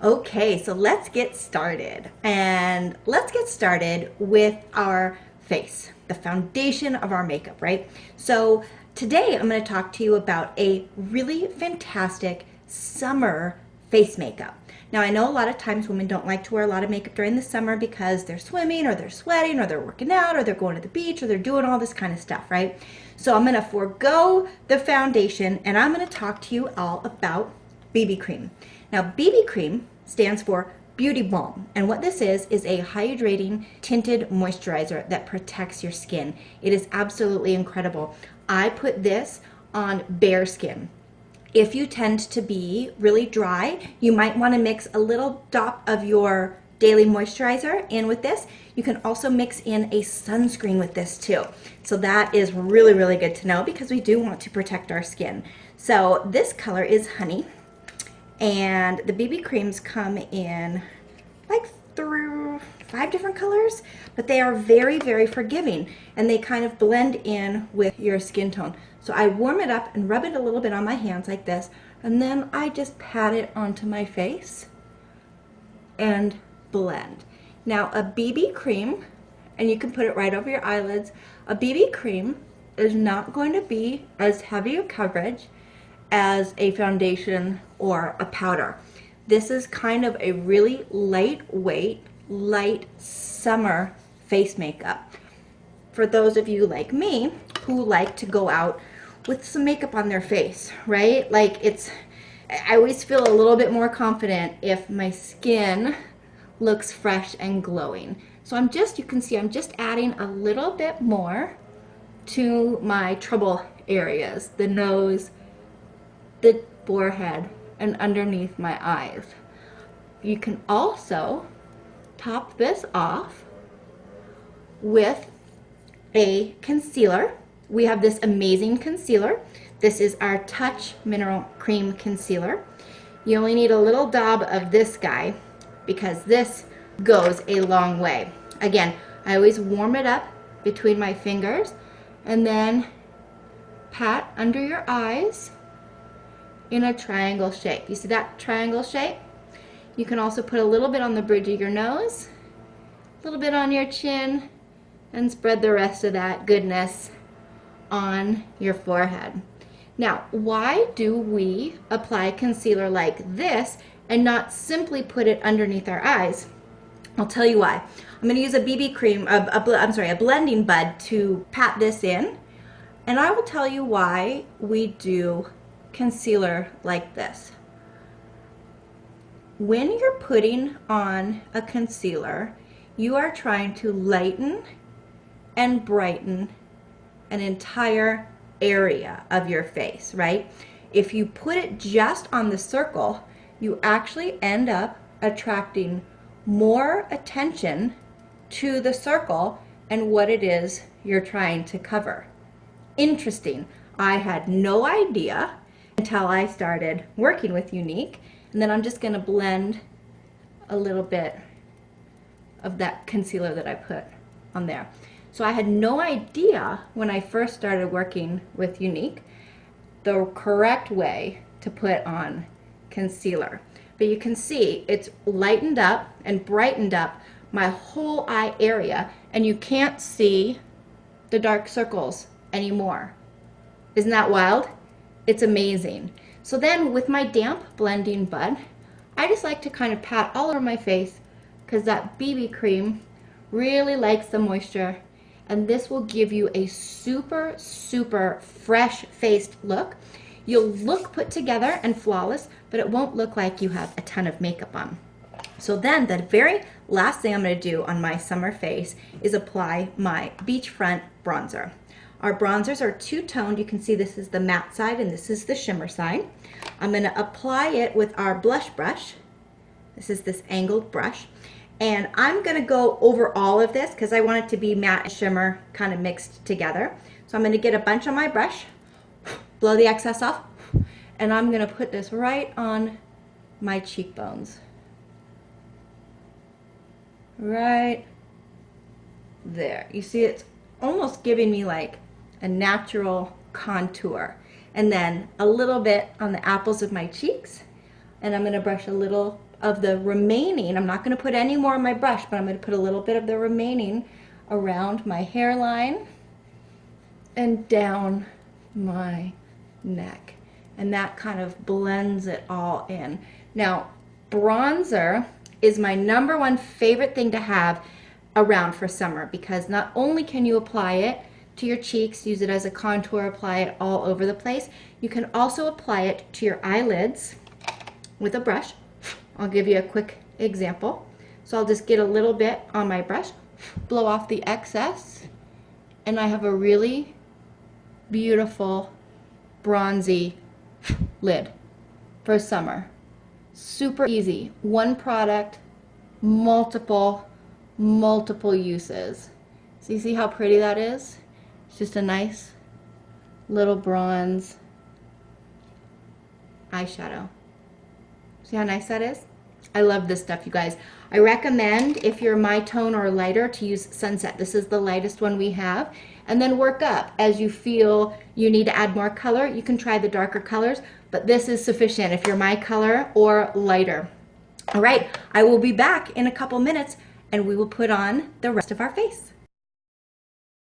Okay, so let's get started. And let's get started with our face, the foundation of our makeup, right? So today I'm going to talk to you about a really fantastic summer face makeup. Now, I know a lot of times women don't like to wear a lot of makeup during the summer because they're swimming or they're sweating or they're working out or they're going to the beach or they're doing all this kind of stuff, right? So I'm going to forego the foundation and I'm going to talk to you all about BB cream. Now, BB cream stands for Beauty Balm, and what this is a hydrating tinted moisturizer that protects your skin. It is absolutely incredible. I put this on bare skin. If you tend to be really dry, you might want to mix a little dot of your daily moisturizer in with this. You can also mix in a sunscreen with this too. So that is really, really good to know because we do want to protect our skin. So this color is Honey. And the BB creams come in like through 5 different colors, but they are very, very forgiving and they kind of blend in with your skin tone. So I warm it up and rub it a little bit on my hands like this, and then I just pat it onto my face and blend. Now a BB cream, and you can put it right over your eyelids, a BB cream is not going to be as heavy a coverage as a foundation or a powder. This is kind of a really lightweight, light summer face makeup. For those of you like me who like to go out with some makeup on their face, right? I always feel a little bit more confident if my skin looks fresh and glowing. So you can see I'm just adding a little bit more to my trouble areas, the nose, the forehead, and underneath my eyes. You can also top this off with a concealer. We have this amazing concealer. This is our Touch Mineral Cream Concealer. You only need a little dab of this guy because this goes a long way. Again, I always warm it up between my fingers and then pat under your eyes in a triangle shape. You see that triangle shape? You can also put a little bit on the bridge of your nose, a little bit on your chin, and spread the rest of that goodness on your forehead. Now, why do we apply concealer like this and not simply put it underneath our eyes? I'll tell you why. I'm going to use a BB cream, a blending bud to pat this in, and I will tell you why we do concealer like this. When you're putting on a concealer, you are trying to lighten and brighten an entire area of your face, right? If you put it just on the circle, you actually end up attracting more attention to the circle and what it is you're trying to cover. Interesting. I had no idea until I started working with Unique, and then I'm just going to blend a little bit of that concealer that I put on there. So I had no idea when I first started working with Unique the correct way to put on concealer. But you can see it's lightened up and brightened up my whole eye area, and you can't see the dark circles anymore. Isn't that wild? It's amazing. So then with my damp blending bud, I just like to kind of pat all over my face because that BB cream really likes the moisture, and this will give you a super, super fresh-faced look. You'll look put together and flawless, but it won't look like you have a ton of makeup on. So then the very last thing I'm going to do on my summer face is apply my Beachfront Bronzer. Our bronzers are two-toned. You can see this is the matte side and this is the shimmer side. I'm going to apply it with our blush brush. This is this angled brush. And I'm going to go over all of this because I want it to be matte and shimmer kind of mixed together. So I'm going to get a bunch on my brush, blow the excess off, and I'm going to put this right on my cheekbones. Right there. You see it's almost giving me like a natural contour. And then a little bit on the apples of my cheeks, and I'm going to brush a little of the remaining. I'm not going to put any more on my brush, but I'm going to put a little bit of the remaining around my hairline and down my neck. And that kind of blends it all in. Now, bronzer is my #1 favorite thing to have around for summer, because not only can you apply it to your cheeks, use it as a contour, apply it all over the place, you can also apply it to your eyelids with a brush. I'll give you a quick example. So I'll just get a little bit on my brush, blow off the excess, and I have a really beautiful bronzy lid for summer. Super easy. One product, multiple uses. So you see how pretty that is? It's just a nice little bronze eyeshadow. See how nice that is? I love this stuff, you guys. I recommend, if you're my tone or lighter, to use Sunset. This is the lightest one we have. And then work up. As you feel you need to add more color, you can try the darker colors, but this is sufficient if you're my color or lighter. All right, I will be back in a couple minutes and we will put on the rest of our face.